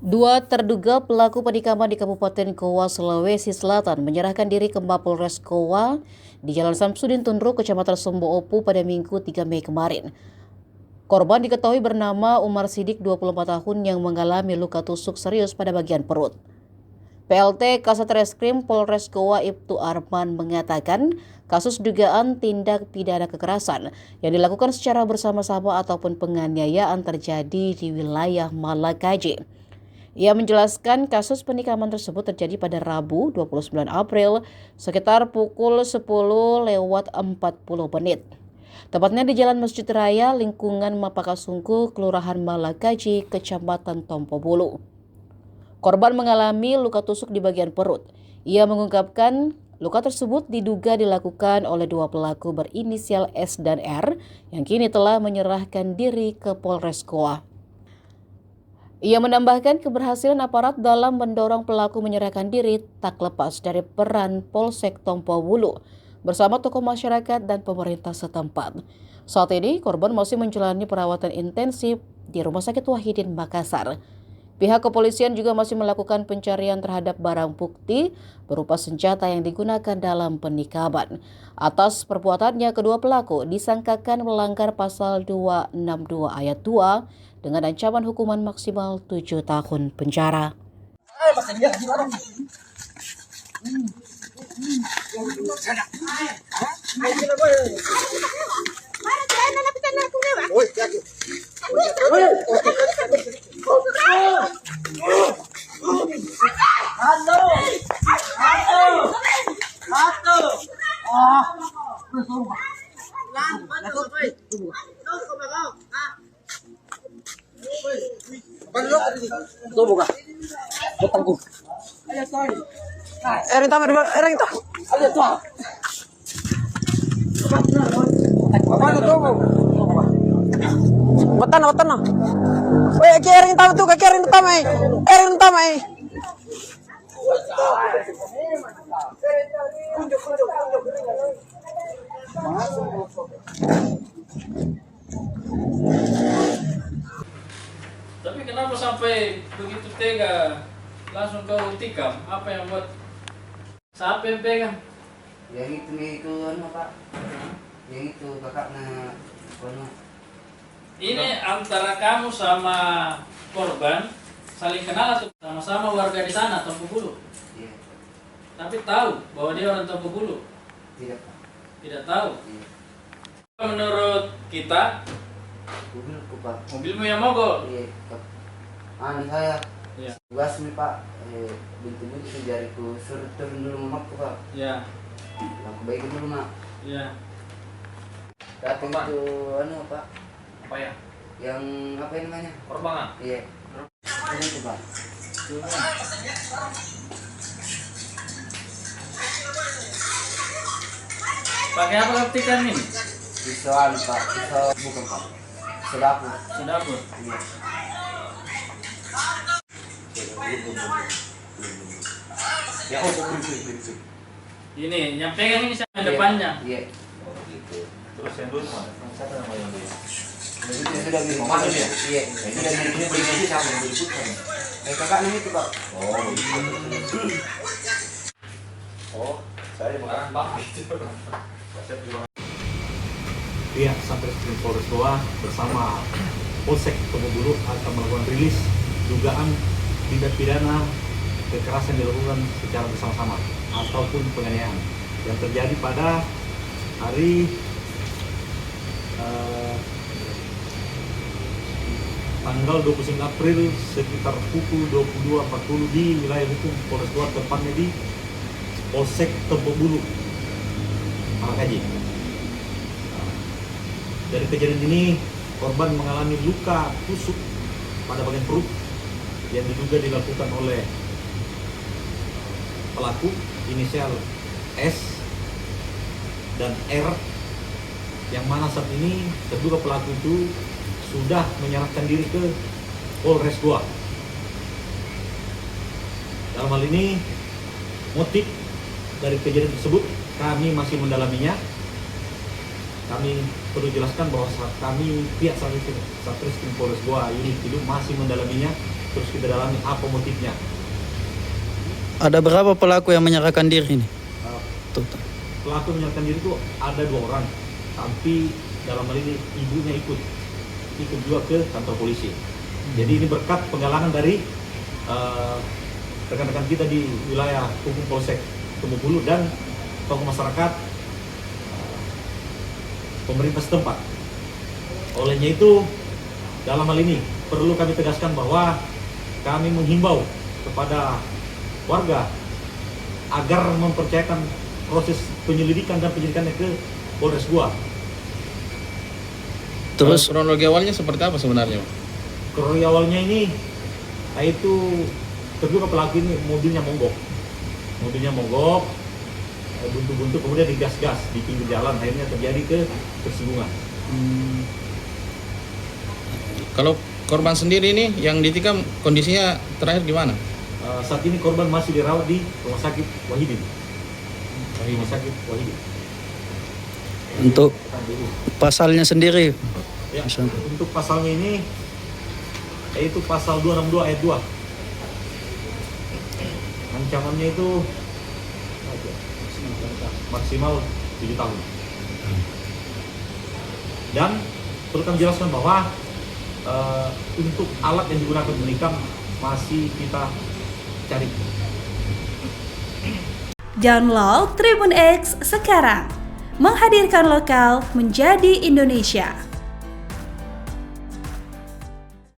Dua terduga pelaku penikaman di Kabupaten Goa, Sulawesi Selatan menyerahkan diri ke Mapolres Goa di Jalan Samsudin Tunru, Kecamatan Somboopu pada Minggu 3 Mei kemarin. Korban diketahui bernama Umar Sidik, 24 tahun, yang mengalami luka tusuk serius pada bagian perut. PLT Kasat Reskrim Polres Goa Ibtu Arman mengatakan kasus dugaan tindak pidana kekerasan yang dilakukan secara bersama-sama ataupun penganiayaan terjadi di wilayah Malakaji. Ia menjelaskan kasus penikaman tersebut terjadi pada Rabu 29 April sekitar pukul 10:40. Tepatnya di Jalan Masjid Raya lingkungan Mapakasungku, Kelurahan Malakaji, Kecamatan Tompobulu. Korban mengalami luka tusuk di bagian perut. Ia mengungkapkan luka tersebut diduga dilakukan oleh dua pelaku berinisial S dan R yang kini telah menyerahkan diri ke Polres Goa. Ia menambahkan keberhasilan aparat dalam mendorong pelaku menyerahkan diri tak lepas dari peran Polsek Tompobulu bersama tokoh masyarakat dan pemerintah setempat. Saat ini korban masih menjalani perawatan intensif di Rumah Sakit Wahidin, Makassar. Pihak kepolisian juga masih melakukan pencarian terhadap barang bukti berupa senjata yang digunakan dalam penikaman. Atas perbuatannya, kedua pelaku disangkakan melanggar pasal 262 ayat 2 dengan ancaman hukuman maksimal 7 tahun penjara. Watan na. Weh, kaya tama tu, kaya rin tama eh. Rin tama eh. Tapi kenapa sampai begitu tega langsung kau tikam? Apa yang buat? Siapa yang pegang? Yang itu anu Pak. Yang itu kakaknya anu. Ini antara kamu sama korban saling kenal atau sama-sama warga di sana, Tompobulu? Iya. Tapi tahu bahwa dia orang Tompobulu? Tidak Pak. Tidak tahu. Iya. Menurut kita, Mobilku Pak. mobilmu yang mogok. Iya. Anu saya. Iya. Tugas nih Pak. Bintu-bintu jariku suruh turun dulu mamaku Pak. Ya, Aku baikin dulu Mak. ya. Datang itu anu Pak. Apa ya? Yang apa namanya? Korban. Iya. Ini itu Pak. Pakai apa ketikan ini? Pisau anu Pak. Pisau bukan Pak. Pisau dapur. Sedapur. Iya. Ya Ini yang pegang ini siapa? Iya. Depannya. Iya. Oh gitu. Terus yang dulu mana? Siapa nama yang dulu? Itu sudah mirip. Mama itu ya? Iya. Ini dari ini beli siapa yang dulu kan? Kakaknya itu Pak. Oh gitu. Oh, saya mengarang Pak gitu. Saya juga. Pihak Satreskrim Polres Goa bersama Polsek Tompobulu akan melakukan rilis dugaan tindak pidana kekerasan dilakukan secara bersama-sama ataupun penganiayaan yang terjadi pada hari tanggal 29 April sekitar pukul 22.40 di wilayah hukum Polres Goa, tepatnya di Polsek Tompobulu, Malakaji. Dari kejadian ini, korban mengalami luka tusuk pada bagian perut yang diduga dilakukan oleh pelaku inisial S dan R, yang mana saat ini terduga pelaku itu sudah menyerahkan diri ke Polres Goa. Dalam hal ini, motif dari kejadian tersebut kami masih mendalaminya. Kami perlu jelaskan bahwa kami pihak Satreskrim Polres Goa unit itu masih mendalaminya terus kita dalami apa motifnya. Ada berapa pelaku yang menyerahkan diri ini? Uh, Total. Pelaku menyerahkan diri itu ada 2 orang, tapi dalam hal ini ibunya ikut juga ke kantor polisi. Jadi ini berkat penggalangan dari rekan-rekan kita di wilayah hukum Polsek Tompok Bulu dan tokoh masyarakat, pemerintah setempat. Olehnya itu, dalam hal ini perlu kami tegaskan bahwa kami menghimbau kepada warga agar mempercayakan proses penyelidikan dan penyidikannya ke Polres Goa. Terus kronologi awalnya seperti apa sebenarnya? Kronologi awalnya ini, itu terduga pelaku ini mobilnya mogok, buntu-buntu, kemudian digas-gas di pinggir jalan, akhirnya terjadi ketersinggungan. Kalau korban sendiri ini yang ditikam kondisinya terakhir gimana? Saat ini korban masih dirawat di Rumah Sakit Wahidin. Untuk pasalnya sendiri, Ya, untuk pasalnya ini yaitu pasal 262 ayat 2. Ancamannya itu maksimal 7 tahun. Dan perlu kami jelaskan bahwa untuk alat yang digunakan menikam masih kita cari. Download Tribun X sekarang, menghadirkan lokal menjadi Indonesia.